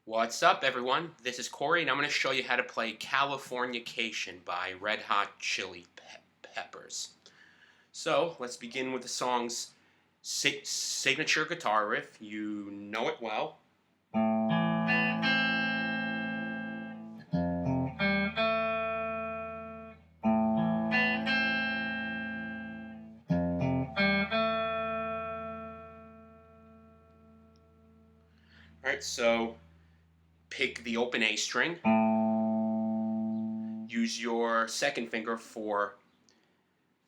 What's up, everyone? This is Corey, and I'm going to show you how to play Californication by Red Hot Chili Peppers. So, let's begin with the song's signature guitar riff. You know it well. Alright, so pick the open A string. Use your second finger for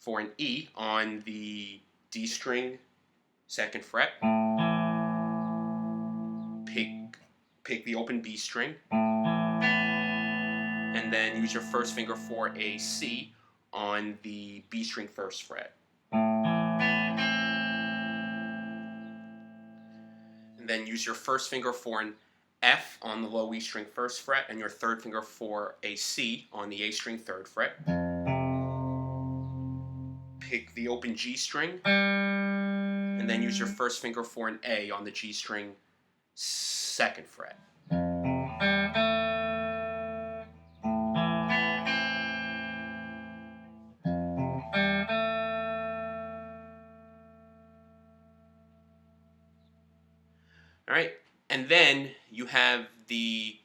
an E on the D string, second fret. Pick the open B string. And then use your first finger for a C on the B string first fret. And then use your first finger for an F on the low E string first fret and your third finger for a C on the A string third fret. Pick the open G string and then use your first finger for an A on the G string second fret. Alright, and then you have the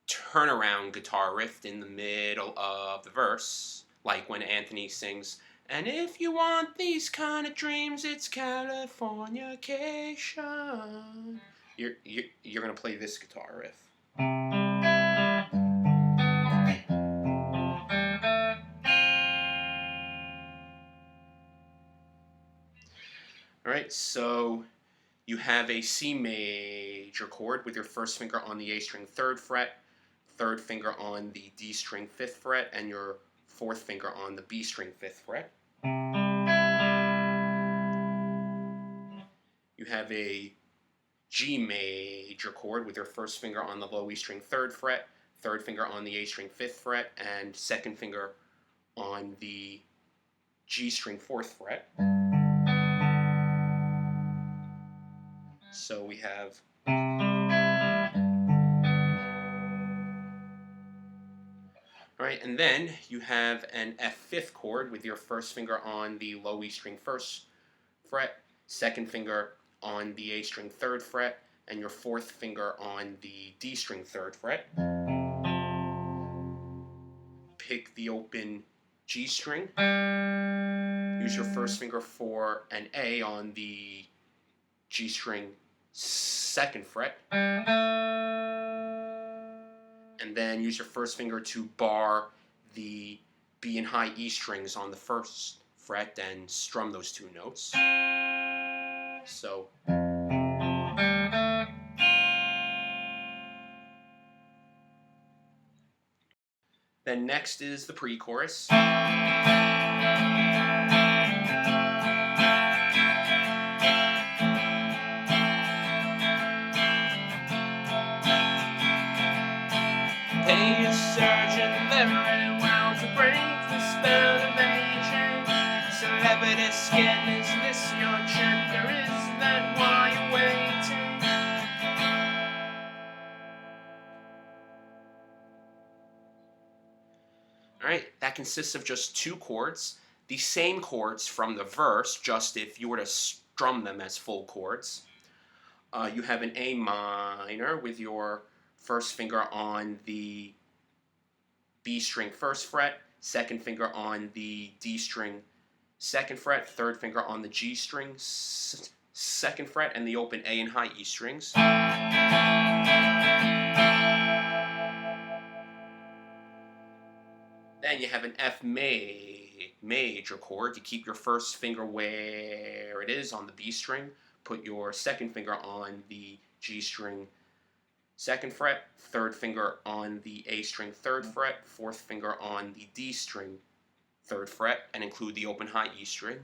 turnaround guitar riff in the middle of the verse, like when Anthony sings, "And if you want these kind of dreams, it's Californication." You're going to play this guitar riff. Alright, so you have a C major chord with your first finger on the A string third fret, third finger on the D string fifth fret, and your fourth finger on the B string fifth fret. You have a G major chord with your first finger on the low E string third fret, third finger on the A string fifth fret, and second finger on the G string fourth fret. So we have Alright, and then you have an F fifth chord with your first finger on the low E string first fret, second finger on the A string third fret, and your fourth finger on the D string third fret. Pick the open G string. Use your first finger for an A on the G string second fret. And then use your first finger to bar the B and high E strings on the first fret and strum those two notes. So then next is the pre-chorus. Pay a surgeon very well to break the spell of aging. Celebrity skin, is this your gender? Is that why you're waiting? Alright, that consists of just two chords. The same chords from the verse, just if you were to strum them as full chords. You have an A minor with your first finger on the B string first fret, second finger on the D string second fret, third finger on the G string second fret, and the open A and high E strings. Then you have an F major chord. You keep your first finger where it is on the B string, put your second finger on the G string second fret, third finger on the A string third fret, fourth finger on the D string third fret, and include the open high E string.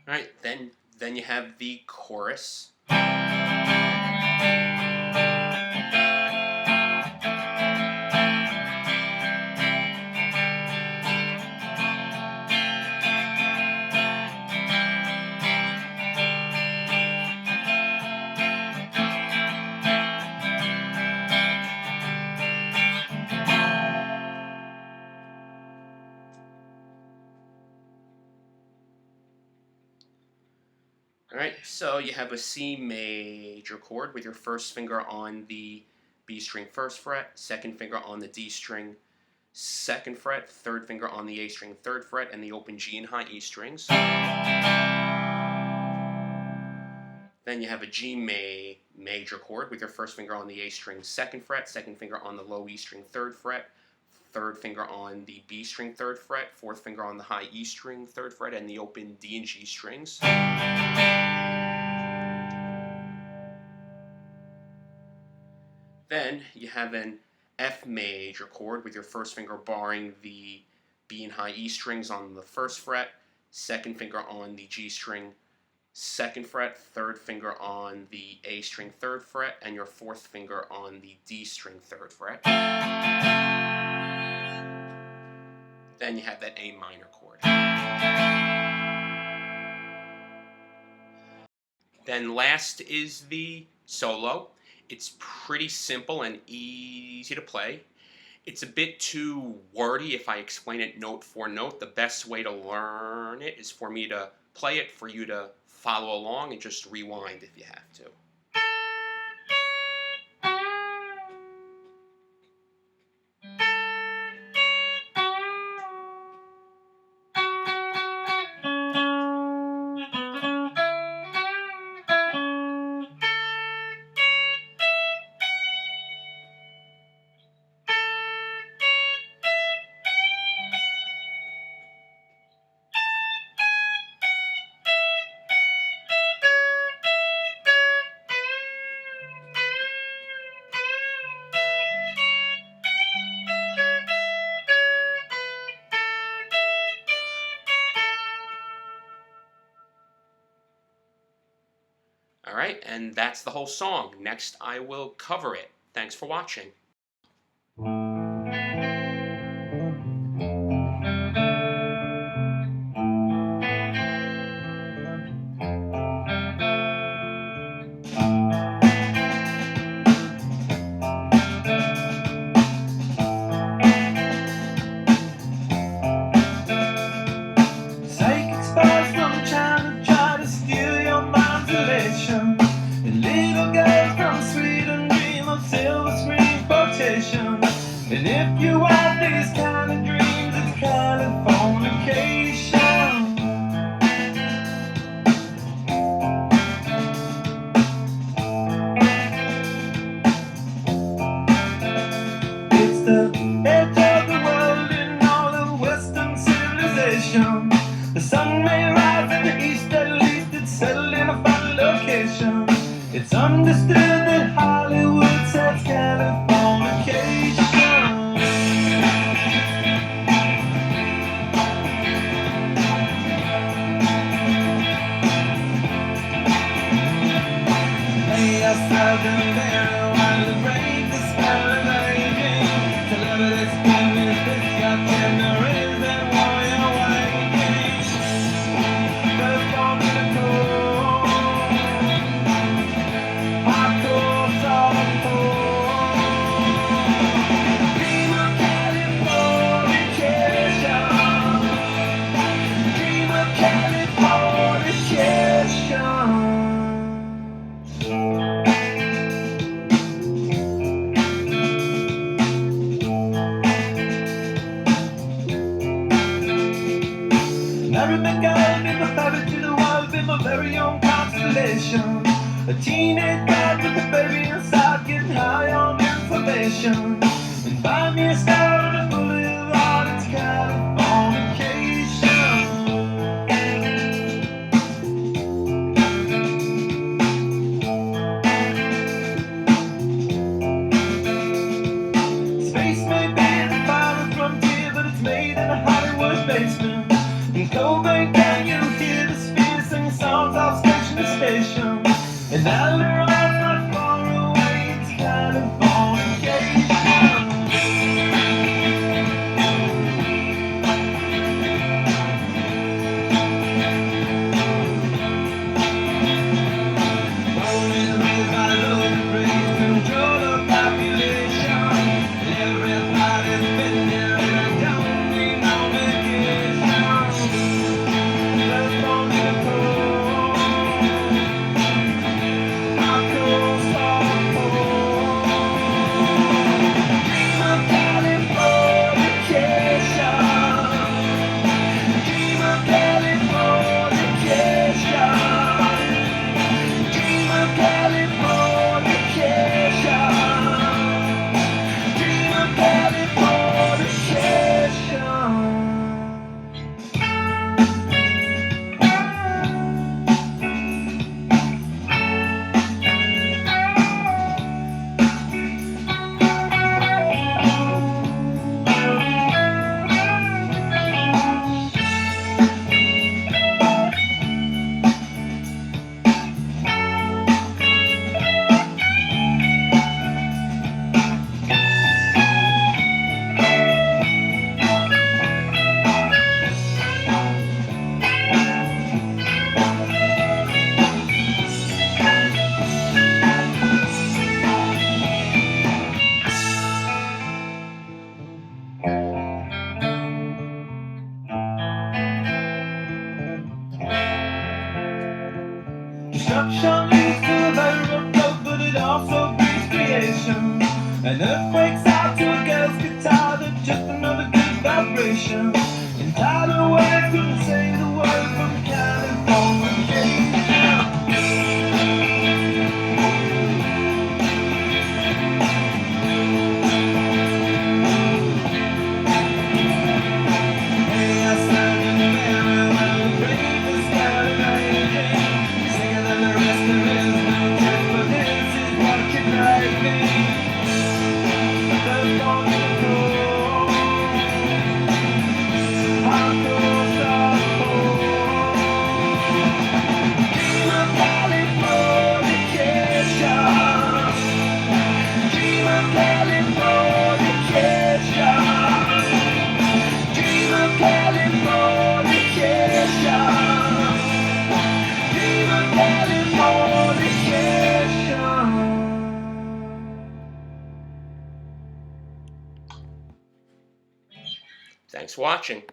Alright, then you have the chorus. So you have a C major chord with your first finger on the B string first fret, second finger on the D string second fret, third finger on the A string third fret, and the open G and high E strings. Then you have a G major chord with your first finger on the A string second fret, second finger on the low E string third fret, third finger on the B string third fret, fourth finger on the high E string third fret, and the open D and G strings. Then you have an F major chord with your first finger barring the B and high E strings on the first fret, second finger on the G string second fret, third finger on the A string third fret, and your fourth finger on the D string third fret. Then you have that A minor chord. Then last is the solo. It's pretty simple and easy to play. It's a bit too wordy if I explain it note for note. The best way to learn it is for me to play it, for you to follow along, and just rewind if you have to. Alright, and that's the whole song. Next I will cover it. Thanks for watching. And if you have these kind of dreams, it's Californication. It's the edge of the world in all of Western civilization. The sun may rise in the east, at least it's settled in a final location. It's understood that Hollywood says Californication. Southern there while the rain is falling raging. Celebrities spin this got memories and warrior waiting. First born to the cold, hardcore softcore. Dream of Californication. Dream of Californication. Everything I've been my favorite to the world, been my very own constellation. A teenage guy with a baby inside, getting high on information. And 5 years down on the boulevard, it's Californication. Space may be the final frontier, but it's made in a Hollywood basement. In Cobain, can you hear the spheres singing songs off station to station? And Alderon's not far away, it's Californication. Thanks for watching.